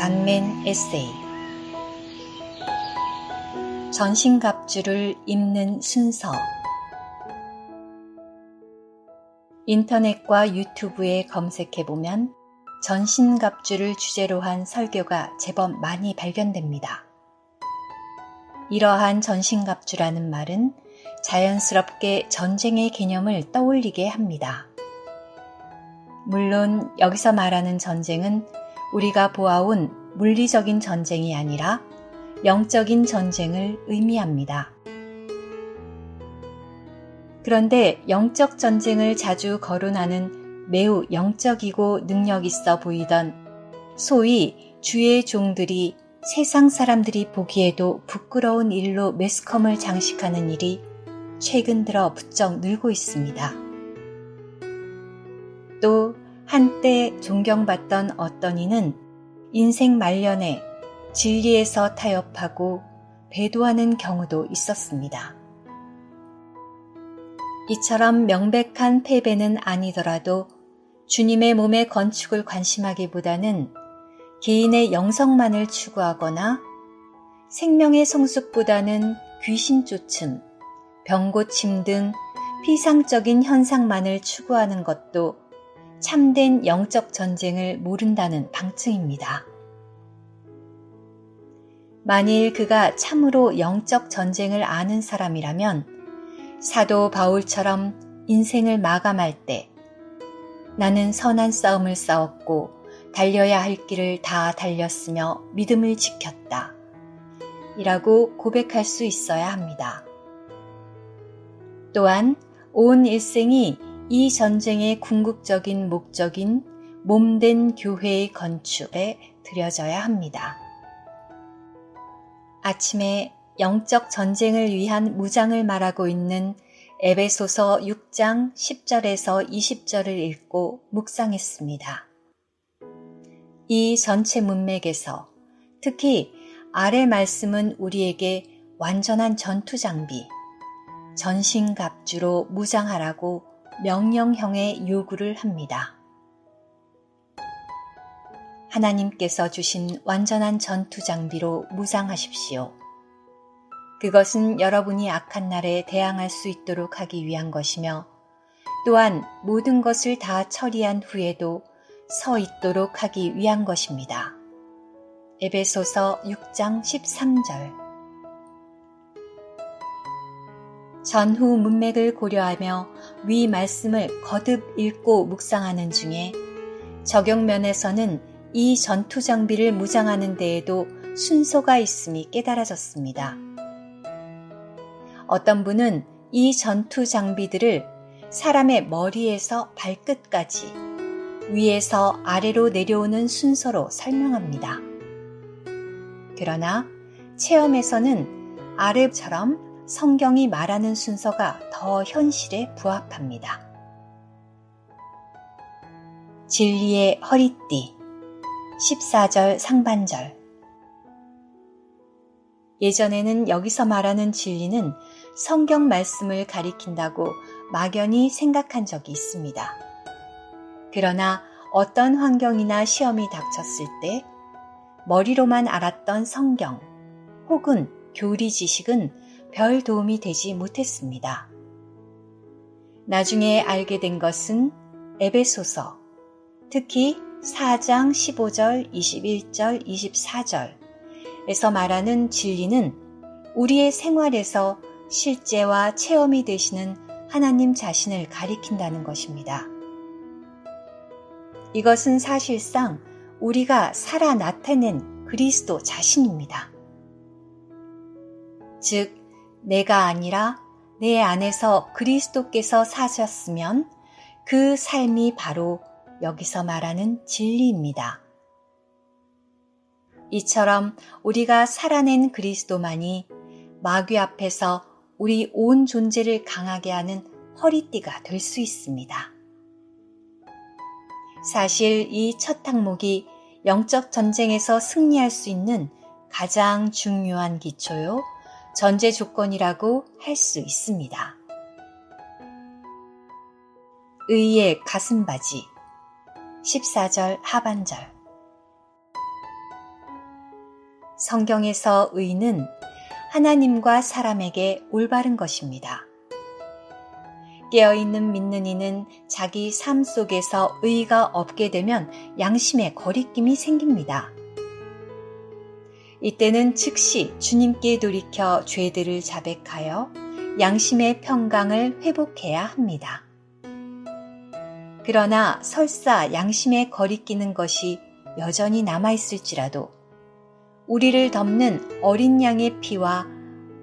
강맨 에세이. 전신갑주를 입는 순서. 인터넷과 유튜브에 검색해보면 전신갑주를 주제로 한 설교가 제법 많이 발견됩니다. 이러한 전신갑주라는 말은 자연스럽게 전쟁의 개념을 떠올리게 합니다. 물론 여기서 말하는 전쟁은 우리가 보아온 물리적인 전쟁이 아니라 영적인 전쟁을 의미합니다. 그런데 영적 전쟁을 자주 거론하는 매우 영적이고 능력 있어 보이던 소위 주의 종들이 세상 사람들이 보기에도 부끄러운 일로 매스컴을 장식하는 일이 최근 들어 부쩍 늘고 있습니다. 또 한때 존경받던 어떤 이는 인생 말년에 진리에서 타협하고 배도하는 경우도 있었습니다. 이처럼 명백한 패배는 아니더라도 주님의 몸의 건축을 관심하기보다는 개인의 영성만을 추구하거나 생명의 성숙보다는 귀신 쫓음, 병 고침 등 피상적인 현상만을 추구하는 것도 참된 영적 전쟁을 모른다는 방증입니다. 만일 그가 참으로 영적 전쟁을 아는 사람이라면 사도 바울처럼 인생을 마감할 때 나는 선한 싸움을 싸웠고 달려야 할 길을 다 달렸으며 믿음을 지켰다 이라고 고백할 수 있어야 합니다. 또한 온 일생이 이 전쟁의 궁극적인 목적인 몸된 교회의 건축에 들여져야 합니다. 아침에 영적 전쟁을 위한 무장을 말하고 있는 에베소서 6장 10절에서 20절을 읽고 묵상했습니다. 이 전체 문맥에서 특히 아래 말씀은 우리에게 완전한 전투 장비, 전신갑주로 무장하라고 명령형의 요구를 합니다. 하나님께서 주신 완전한 전투 장비로 무장하십시오. 그것은 여러분이 악한 날에 대항할 수 있도록 하기 위한 것이며 또한 모든 것을 다 처리한 후에도 서 있도록 하기 위한 것입니다. 에베소서 6장 13절. 전후 문맥을 고려하며 위 말씀을 거듭 읽고 묵상하는 중에 적용면에서는 이 전투 장비를 무장하는 데에도 순서가 있음이 깨달아졌습니다. 어떤 분은 이 전투 장비들을 사람의 머리에서 발끝까지 위에서 아래로 내려오는 순서로 설명합니다. 그러나 체험에서는 아래처럼 성경이 말하는 순서가 더 현실에 부합합니다. 진리의 허리띠 14절 상반절. 예전에는 여기서 말하는 진리는 성경 말씀을 가리킨다고 막연히 생각한 적이 있습니다. 그러나 어떤 환경이나 시험이 닥쳤을 때 머리로만 알았던 성경 혹은 교리 지식은 별 도움이 되지 못했습니다. 나중에 알게 된 것은 에베소서, 특히 4장 15절, 21절, 24절에서 말하는 진리는 우리의 생활에서 실제와 체험이 되시는 하나님 자신을 가리킨다는 것입니다. 이것은 사실상 우리가 살아 나타낸 그리스도 자신입니다. 즉, 내가 아니라 내 안에서 그리스도께서 사셨으면 그 삶이 바로 여기서 말하는 진리입니다. 이처럼 우리가 살아낸 그리스도만이 마귀 앞에서 우리 온 존재를 강하게 하는 허리띠가 될 수 있습니다. 사실 이 첫 항목이 영적 전쟁에서 승리할 수 있는 가장 중요한 기초요, 전제 조건이라고 할 수 있습니다. 의의 가슴바지 14절 하반절. 성경에서 의는 하나님과 사람에게 올바른 것입니다. 깨어있는 믿는 이는 자기 삶 속에서 의가 없게 되면 양심에 거리낌이 생깁니다. 이때는 즉시 주님께 돌이켜 죄들을 자백하여 양심의 평강을 회복해야 합니다. 그러나 설사 양심에 거리끼는 것이 여전히 남아있을지라도 우리를 덮는 어린 양의 피와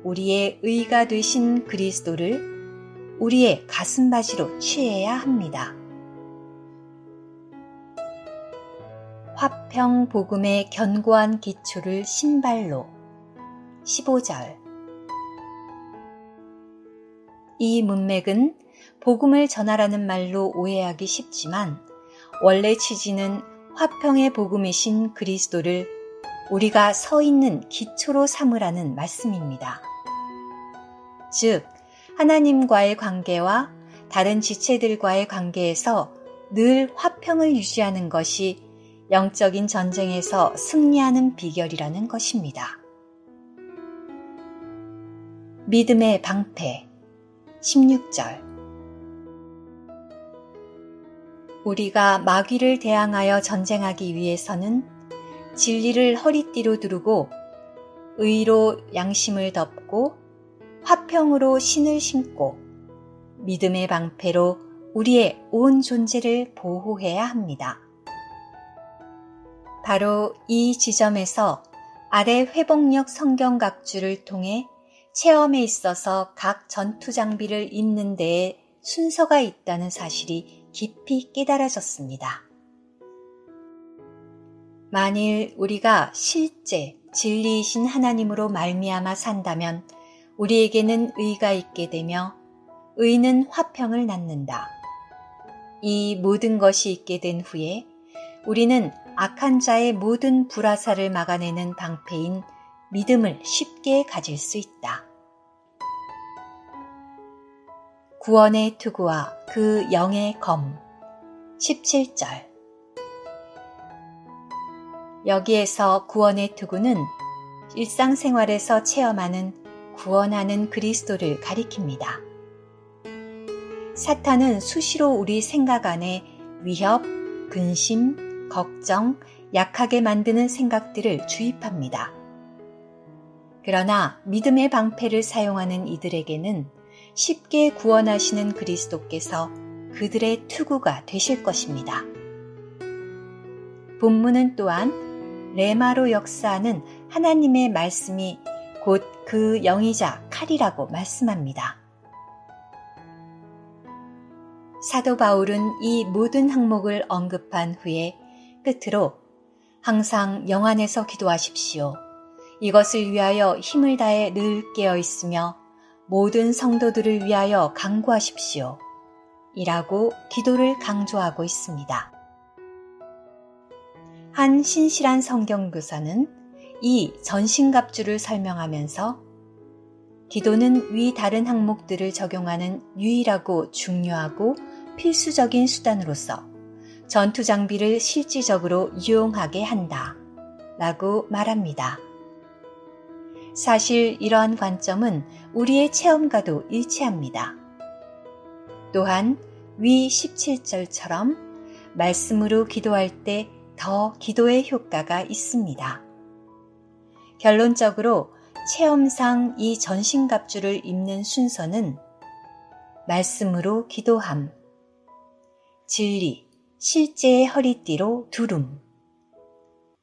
우리의 의가 되신 그리스도를 우리의 가슴바지로 취해야 합니다. 화평 복음의 견고한 기초를 신발로 15절. 이 문맥은 복음을 전하라는 말로 오해하기 쉽지만 원래 취지는 화평의 복음이신 그리스도를 우리가 서 있는 기초로 삼으라는 말씀입니다. 즉, 하나님과의 관계와 다른 지체들과의 관계에서 늘 화평을 유지하는 것이 영적인 전쟁에서 승리하는 비결이라는 것입니다. 믿음의 방패 16절. 우리가 마귀를 대항하여 전쟁하기 위해서는 진리를 허리띠로 두르고 의로 양심을 덮고 화평으로 신을 신고 믿음의 방패로 우리의 온 존재를 보호해야 합니다. 바로 이 지점에서 아래 회복력 성경 각주를 통해 체험에 있어서 각 전투 장비를 입는 데에 순서가 있다는 사실이 깊이 깨달아졌습니다. 만일 우리가 실제 진리이신 하나님으로 말미암아 산다면 우리에게는 의가 있게 되며 의는 화평을 낳는다. 이 모든 것이 있게 된 후에 우리는 악한 자의 모든 불화살을 막아내는 방패인 믿음을 쉽게 가질 수 있다. 구원의 투구와 그 영의 검 17절. 여기에서 구원의 투구는 일상생활에서 체험하는 구원하는 그리스도를 가리킵니다. 사탄은 수시로 우리 생각 안에 위협, 근심, 걱정, 약하게 만드는 생각들을 주입합니다. 그러나 믿음의 방패를 사용하는 이들에게는 쉽게 구원하시는 그리스도께서 그들의 투구가 되실 것입니다. 본문은 또한 레마로 역사하는 하나님의 말씀이 곧 그 영이자 칼이라고 말씀합니다. 사도 바울은 이 모든 항목을 언급한 후에 끝으로 항상 영 안에서 기도하십시오. 이것을 위하여 힘을 다해 늘 깨어 있으며 모든 성도들을 위하여 간구하십시오. 이라고 기도를 강조하고 있습니다. 한 신실한 성경교사는 이 전신갑주를 설명하면서 기도는 위 다른 항목들을 적용하는 유일하고 중요하고 필수적인 수단으로서 전투 장비를 실질적으로 이용하게 한다 라고 말합니다. 사실 이러한 관점은 우리의 체험과도 일치합니다. 또한 위 17절처럼 말씀으로 기도할 때 더 기도의 효과가 있습니다. 결론적으로 체험상 이 전신갑주를 입는 순서는 말씀으로 기도함, 진리, 실제의 허리띠로 두름,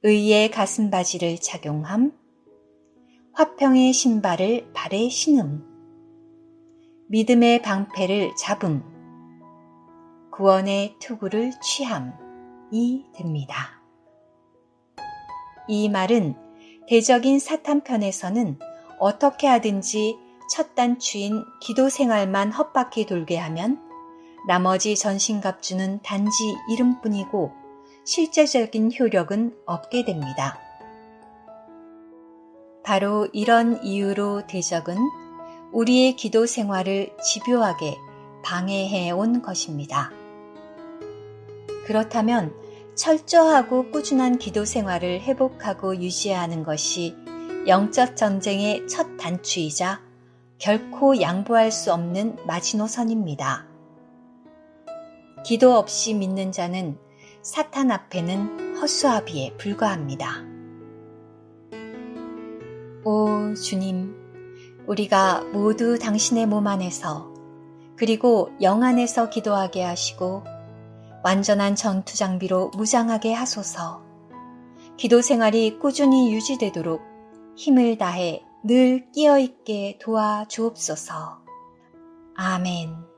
의의 가슴바지를 착용함, 화평의 신발을 발에 신음, 믿음의 방패를 잡음, 구원의 투구를 취함이 됩니다. 이 말은 대적인 사탄 편에서는 어떻게 하든지 첫 단추인 기도 생활만 헛바퀴 돌게 하면 나머지 전신갑주는 단지 이름뿐이고 실제적인 효력은 없게 됩니다. 바로 이런 이유로 대적은 우리의 기도 생활을 집요하게 방해해 온 것입니다. 그렇다면 철저하고 꾸준한 기도 생활을 회복하고 유지해야 하는 것이 영적 전쟁의 첫 단추이자 결코 양보할 수 없는 마지노선입니다. 기도 없이 믿는 자는 사탄 앞에는 허수아비에 불과합니다. 오 주님, 우리가 모두 당신의 몸 안에서 그리고 영 안에서 기도하게 하시고 완전한 전투 장비로 무장하게 하소서. 기도 생활이 꾸준히 유지되도록 힘을 다해 늘 끼어있게 도와 주옵소서. 아멘.